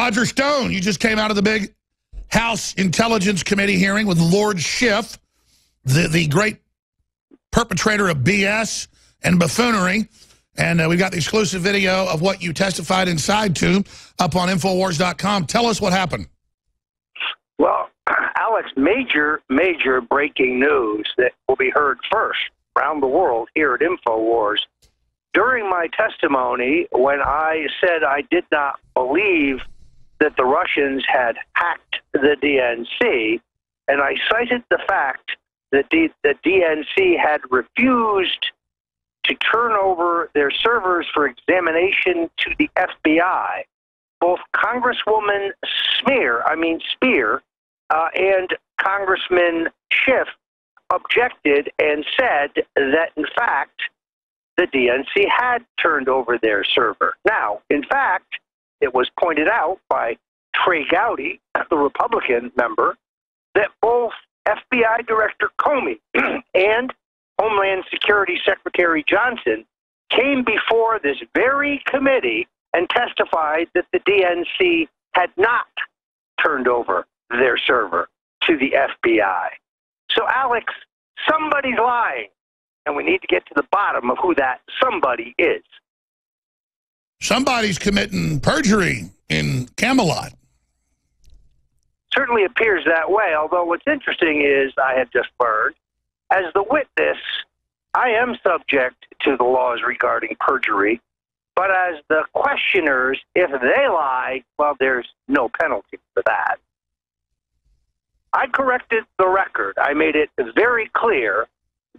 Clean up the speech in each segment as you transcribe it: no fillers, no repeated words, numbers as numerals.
Roger Stone, you just came out of the big House Intelligence Committee hearing with Lord Schiff, the great perpetrator of BS and buffoonery. And we've got the exclusive video of what you testified inside to up on Infowars.com. Tell us what happened. Well, Alex, major breaking news that will be heard first around the world here at Infowars. During my testimony, when I said I did not believe that the Russians had hacked the DNC, and I cited the fact that the DNC had refused to turn over their servers for examination to the FBI, both Congresswoman Spear and Congressman Schiff objected and said that, in fact, the DNC had turned over their server. Now, in fact, it was pointed out by Trey Gowdy, the Republican member, that both FBI Director Comey and Homeland Security Secretary Johnson came before this very committee and testified that the DNC had not turned over their server to the FBI. So, Alex, somebody's lying, and we need to get to the bottom of who that somebody is. Somebody's committing perjury in Camelot. Certainly appears that way, although what's interesting is I have just learned, as the witness, I am subject to the laws regarding perjury, but as the questioners, if they lie, well, there's no penalty for that. I corrected the record. I made it very clear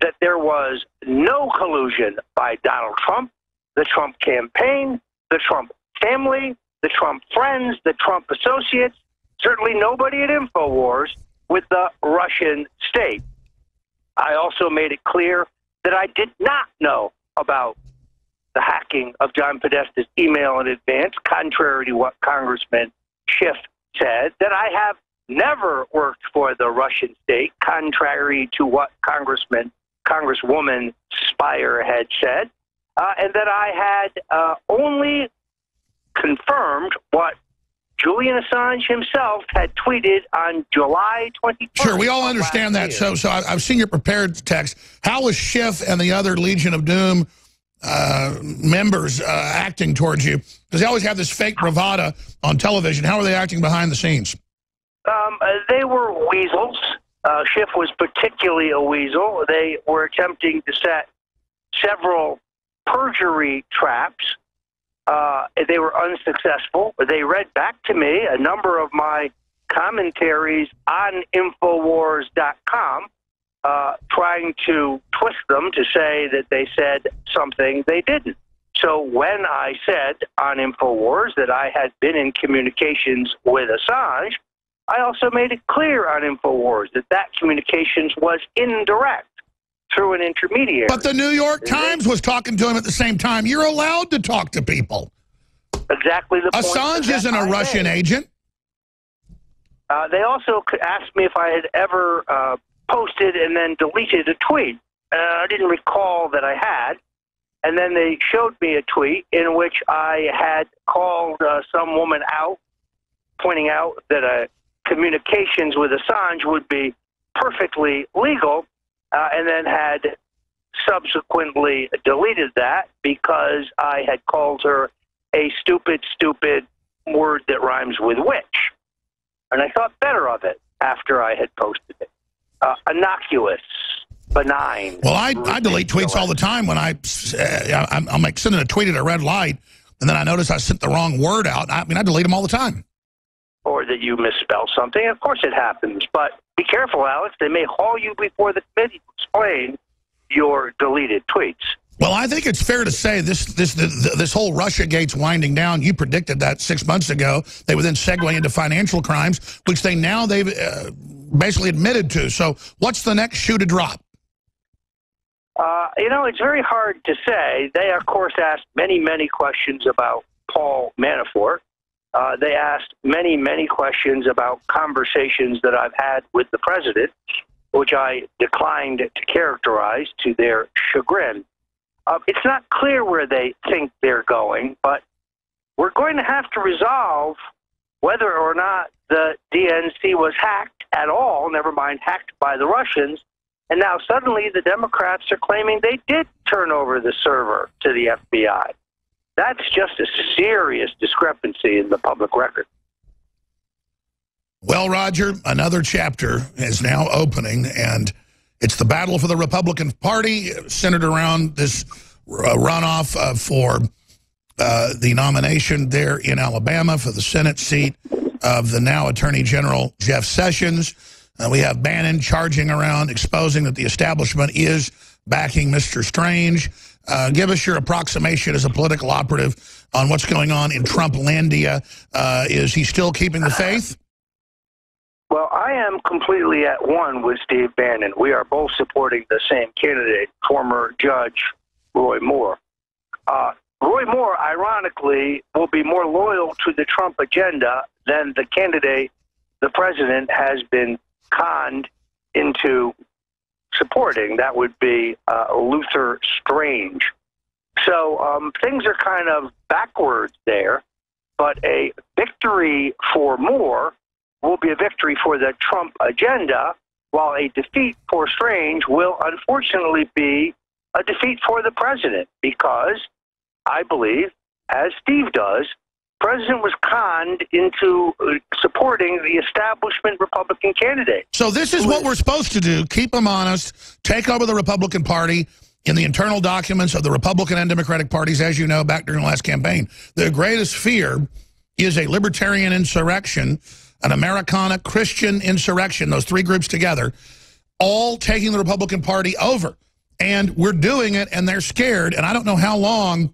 that there was no collusion by Donald Trump, the Trump campaign, the Trump family, the Trump friends, the Trump associates, certainly nobody at InfoWars with the Russian state. I also made it clear that I did not know about the hacking of John Podesta's email in advance, contrary to what Congressman Schiff said, that I have never worked for the Russian state, contrary to what Congresswoman Spire had said, and that I had only confirmed what Julian Assange himself had tweeted on July 24th. Sure, we all understand that. So I've seen your prepared text. How was Schiff and the other Legion of Doom members acting towards you? Because they always have this fake bravado on television. How are they acting behind the scenes? They were weasels. Schiff was particularly a weasel. They were attempting to set several perjury traps. They were unsuccessful. They read back to me a number of my commentaries on Infowars.com, trying to twist them to say that they said something they didn't. So when I said on Infowars that I had been in communications with Assange, I also made it clear on Infowars that that communications was indirect through an intermediary. But the New York Times was talking to him at the same time. You're allowed to talk to people. Exactly the point. Assange isn't a Russian agent. They also asked me if I had ever posted and then deleted a tweet. I didn't recall that I had. And then they showed me a tweet in which I had called some woman out, pointing out that communications with Assange would be perfectly legal, and then had subsequently deleted that because I had called her a stupid word that rhymes with witch. And I thought better of it after I had posted it. Innocuous, benign. Well, I delete tweets all the time when I'm like sending a tweet at a red light, and then I notice I sent the wrong word out. I delete them all the time. Or that you misspell something. Of course it happens. But be careful, Alex. They may haul you before the committee to explain your deleted tweets. Well, I think it's fair to say this whole Russia gate's winding down. You predicted that 6 months ago. They would then segue into financial crimes, which they've basically admitted to. So what's the next shoe to drop? It's very hard to say. They, of course, asked many questions about Paul Manafort. They asked many questions about conversations that I've had with the president, which I declined to characterize to their chagrin. It's not clear where they think they're going, but we're going to have to resolve whether or not the DNC was hacked at all, never mind hacked by the Russians. And now suddenly the Democrats are claiming they did turn over the server to the FBI. That's just a serious discrepancy in the public record. Well, Roger, another chapter is now opening, and it's the battle for the Republican Party centered around this runoff for the nomination there in Alabama for the Senate seat of the now Attorney General Jeff Sessions. We have Bannon charging around, exposing that the establishment is backing Mr. Strange. Give us your approximation as a political operative on what's going on in Trumplandia. Is he still keeping the faith? Well, I am completely at one with Steve Bannon. We are both supporting the same candidate, former Judge Roy Moore. Roy Moore, ironically, will be more loyal to the Trump agenda than the candidate the president has been conned into supporting. That would be Luther Strange. So things are kind of backwards there, but a victory for Moore will be a victory for the Trump agenda, while a defeat for Strange will unfortunately be a defeat for the president, because I believe, as Steve does, the president was conned into supporting the establishment Republican candidate. So this is what we're supposed to do, keep them honest, take over the Republican Party. In the internal documents of the Republican and Democratic parties, as you know, back during the last campaign, the greatest fear is a libertarian insurrection, an Americana Christian insurrection, those three groups together, all taking the Republican Party over. And we're doing it, and they're scared, and I don't know how long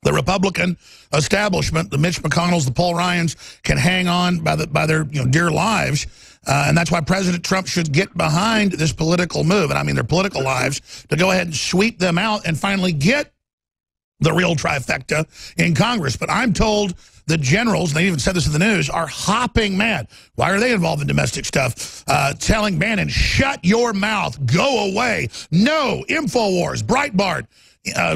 the Republican establishment, the Mitch McConnells, the Paul Ryans, can hang on by their dear lives. And that's why President Trump should get behind this political move, and I mean their political lives, to go ahead and sweep them out and finally get the real trifecta in Congress. But I'm told the generals, and they even said this in the news, are hopping mad. Why are they involved in domestic stuff? Telling Bannon, shut your mouth, go away. No, InfoWars, Breitbart,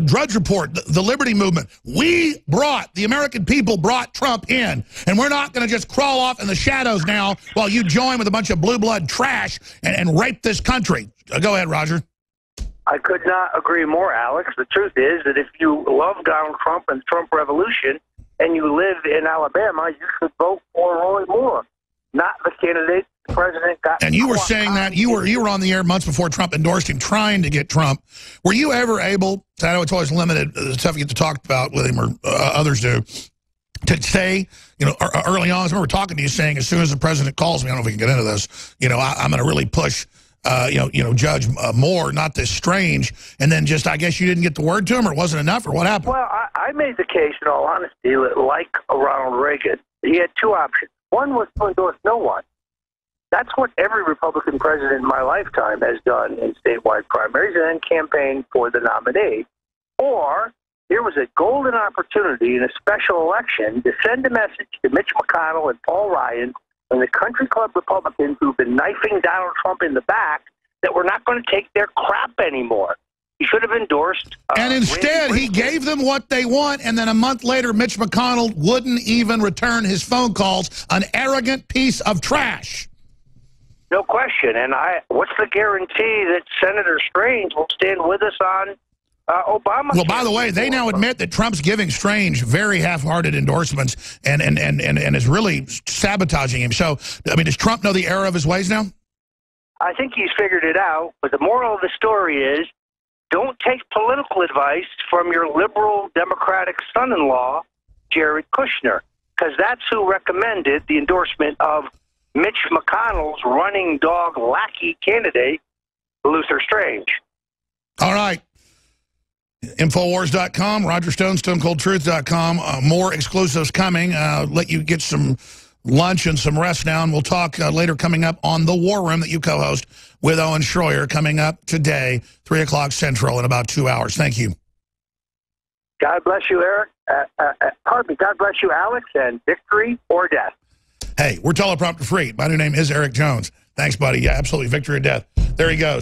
Drudge Report, the Liberty Movement. The American people brought Trump in, and we're not going to just crawl off in the shadows now while you join with a bunch of blue blood trash and rape this country. Go ahead, Roger. I could not agree more, Alex. The truth is that if you love Donald Trump and the Trump Revolution and you live in Alabama, you should vote for Roy Moore, not the candidate the president got. And you were saying that you were on the air months before Trump endorsed him, trying to get Trump. Were you ever able, I know it's always limited, the stuff you get to talk about with him or others do, to say, early on, I remember talking to you saying, as soon as the president calls me, I don't know if we can get into this, I'm going to really push Judge Moore, not this Strange, and then just, I guess you didn't get the word to him, or it wasn't enough, or what happened? Well, I made the case, in all honesty, like Ronald Reagan. He had two options. One was to endorse no one. That's what every Republican president in my lifetime has done in statewide primaries, and then campaign for the nominee. Or there was a golden opportunity in a special election to send a message to Mitch McConnell and Paul Ryan and the country club Republicans who've been knifing Donald Trump in the back that we're not going to take their crap anymore. He should have endorsed. And instead, he gave them what they want, and then a month later, Mitch McConnell wouldn't even return his phone calls, an arrogant piece of trash. No question. And what's the guarantee that Senator Strange will stand with us on Obama? Well, by the way, they now admit that Trump's giving Strange very half-hearted endorsements and is really sabotaging him. So, I mean, does Trump know the error of his ways now? I think he's figured it out. But the moral of the story is, don't take political advice from your liberal Democratic son-in-law, Jared Kushner, because that's who recommended the endorsement of Mitch McConnell's running dog lackey candidate, Luther Strange. All right. Infowars.com, Roger Stone, StoneColdTruth.com. More exclusives coming. Let you get some lunch and some rest now, and we'll talk later coming up on The War Room that you co-host with Owen Schroyer, coming up today, 3 o'clock Central, in about 2 hours. Thank you. God bless you, Eric. God bless you, Alex, and victory or death. Hey, we're teleprompter free. My new name is Eric Jones. Thanks, buddy. Yeah, absolutely. Victory or death. There he goes.